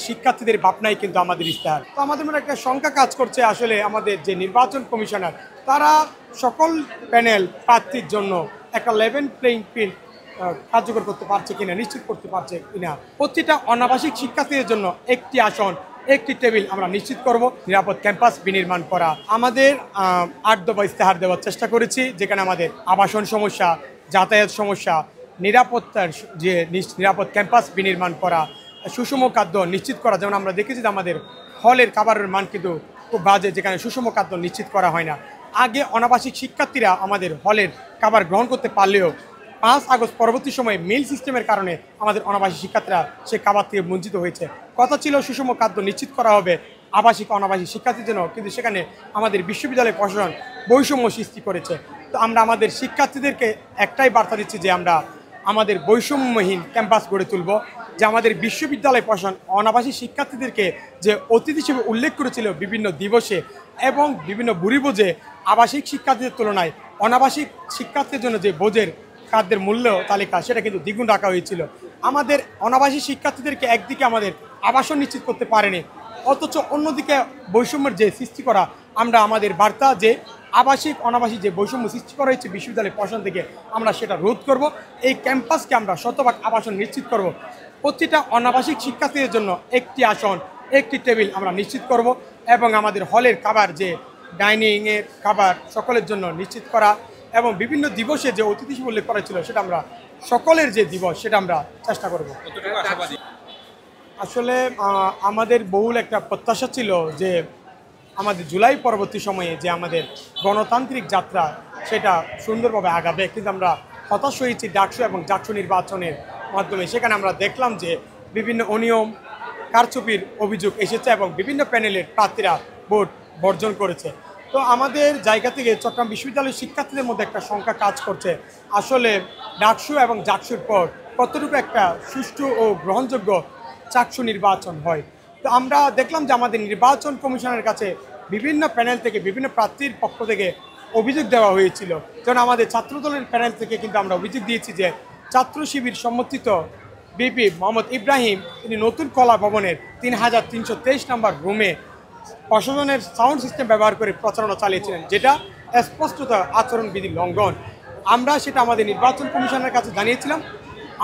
শিক্ষার্থীদের ভাবনাই কিন্তু আমাদের ইশতেহার। তো আমাদের মনে একটা শঙ্কা কাজ করছে আসলে আমাদের যে নির্বাচন কমিশনার তারা সকল প্যানেল প্রার্থীর জন্য একটা লেভেল প্লেইং ফিল্ড কার্যকর করতে পারছে কিনা, নিশ্চিত করতে পারছে কিনা। প্রতিটা অনাবাসিক শিক্ষার্থীদের জন্য একটি আসন, একটি টেবিল আমরা নিশ্চিত করব। নিরাপদ ক্যাম্পাস বিনির্মাণ করা, আমাদের ৮ দফা ইশতেহার দেওয়ার চেষ্টা করেছি, যেখানে আমাদের আবাসন সমস্যা, যাতায়াত সমস্যা, নিরাপত্তার যে নিরাপদ ক্যাম্পাস বিনির্মাণ করা, সুষম খাদ্য নিশ্চিত করা। যেমন আমরা দেখেছি যে আমাদের হলের খাবারের মান কিন্তু খুব বাজে, যেখানে সুষম খাদ্য নিশ্চিত করা হয় না। আগে অনাবাসিক শিক্ষার্থীরা আমাদের হলের খাবার গ্রহণ করতে পারলেও ৫ আগস্ট পরবর্তী সময়ে মিল সিস্টেমের কারণে আমাদের অনাবাসিক শিক্ষার্থীরা সে খাবার থেকে বঞ্চিত হয়েছে। কথা ছিল সুষম খাদ্য নিশ্চিত করা হবে আবাসিক অনাবাসিক শিক্ষার্থীর জন্য, কিন্তু সেখানে আমাদের বিশ্ববিদ্যালয় প্রশাসন বৈষম্য সৃষ্টি করেছে। তো আমরা আমাদের শিক্ষার্থীদেরকে একটাই বার্তা দিচ্ছি যে আমরা আমাদের বৈষম্যহীন ক্যাম্পাস গড়ে তুলব, যে আমাদের বিশ্ববিদ্যালয় প্রশাসন অনাবাসিক শিক্ষার্থীদেরকে যে অতিথি হিসেবে উল্লেখ করেছিল বিভিন্ন দিবসে এবং বিভিন্ন বুড়িবোঝে, আবাসিক শিক্ষার্থীদের তুলনায় অনাবাসিক শিক্ষার্থীদের জন্য যে বোঝের খাদ্যের মূল্য তালিকা সেটা কিন্তু দ্বিগুণ রাখা হয়েছিল। আমাদের অনাবাসিক শিক্ষার্থীদেরকে একদিকে আমাদের আবাসন নিশ্চিত করতে পারেনি, অথচ অন্যদিকে বৈষম্যের যে সৃষ্টি করা, আমরা আমাদের বার্তা যে আবাসিক অনাবাসিক যে বৈষম্য সৃষ্টি করা হয়েছে বিশ্ববিদ্যালয় প্রশাসন থেকে, আমরা সেটা রোধ করব। এই ক্যাম্পাসকে আমরা শতভাগ আবাসন নিশ্চিত করব। প্রতিটা অনাবাসিক শিক্ষার্থীদের জন্য একটি আসন, একটি টেবিল আমরা নিশ্চিত করব এবং আমাদের হলের খাবার যে ডাইনিংয়ের খাবার সকলের জন্য নিশ্চিত করা এবং বিভিন্ন দিবসে যে অতিথি উল্লেখ করা ছিল সেটা আমরা সকলের যে দিবস সেটা আমরা চেষ্টা করব। আসলে আমাদের বহুল একটা প্রত্যাশা ছিল যে আমাদের জুলাই পরবর্তী সময়ে যে আমাদের গণতান্ত্রিক যাত্রা সেটা সুন্দরভাবে আগাবে, কিন্তু আমরা হতাশ হয়েছি ডাকসু এবং জাকসু নির্বাচনের মাধ্যমে। সেখানে আমরা দেখলাম যে বিভিন্ন অনিয়ম, কারচুপির অভিযোগ এসেছে এবং বিভিন্ন প্যানেলের প্রার্থীরা ভোট বর্জন করেছে। তো আমাদের জায়গা থেকে চট্টগ্রাম বিশ্ববিদ্যালয়ের শিক্ষার্থীদের মধ্যে একটা শঙ্কা কাজ করছে, আসলে ডাকসু এবং জাকসুর পর কতটুকু একটা সুষ্ঠু ও গ্রহণযোগ্য চাকসু নির্বাচন হয়। তো আমরা দেখলাম যে আমাদের নির্বাচন কমিশনের কাছে বিভিন্ন প্যানেল থেকে বিভিন্ন প্রার্থীর পক্ষ থেকে অভিযোগ দেওয়া হয়েছিল। যেমন আমাদের ছাত্রদলের প্যানেল থেকে কিন্তু আমরা অভিযোগ দিয়েছি যে ছাত্র শিবির সমর্থিত বিপি মোহাম্মদ ইব্রাহিম তিনি নতুন কলা ভবনের ৩৩২৩ নম্বর রুমে প্রশাসনের সাউন্ড সিস্টেম ব্যবহার করে প্রচারণা চালিয়েছিলেন, যেটা স্পষ্টত আচরণবিধি লঙ্ঘন। আমরা সেটা আমাদের নির্বাচন কমিশনের কাছে জানিয়েছিলাম।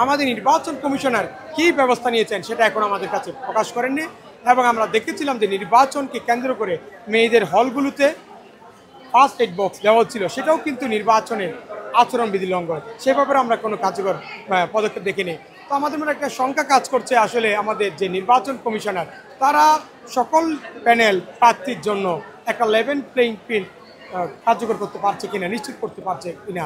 আমাদের নির্বাচন কমিশনার কী ব্যবস্থা নিয়েছেন সেটা এখন আমাদের কাছে প্রকাশ করেননি এবং আমরা দেখেছিলাম যে নির্বাচনকে কেন্দ্র করে মেয়েদের হলগুলোতে ফার্স্ট এড বক্স দেওয়া হচ্ছিল, সেটাও কিন্তু নির্বাচনের আচরণবিধি লঙ্ঘন। সে ব্যাপারে আমরা কোনো কার্যকর পদক্ষেপ দেখিনি। তো আমাদের মনে একটা শঙ্কা কাজ করছে আসলে আমাদের যে নির্বাচন কমিশনার তারা সকল প্যানেল প্রার্থীর জন্য একটা লেভেল প্লেইং ফিল্ড কার্যকর করতে পারছে কিনা, নিশ্চিত করতে পারছে কিনা।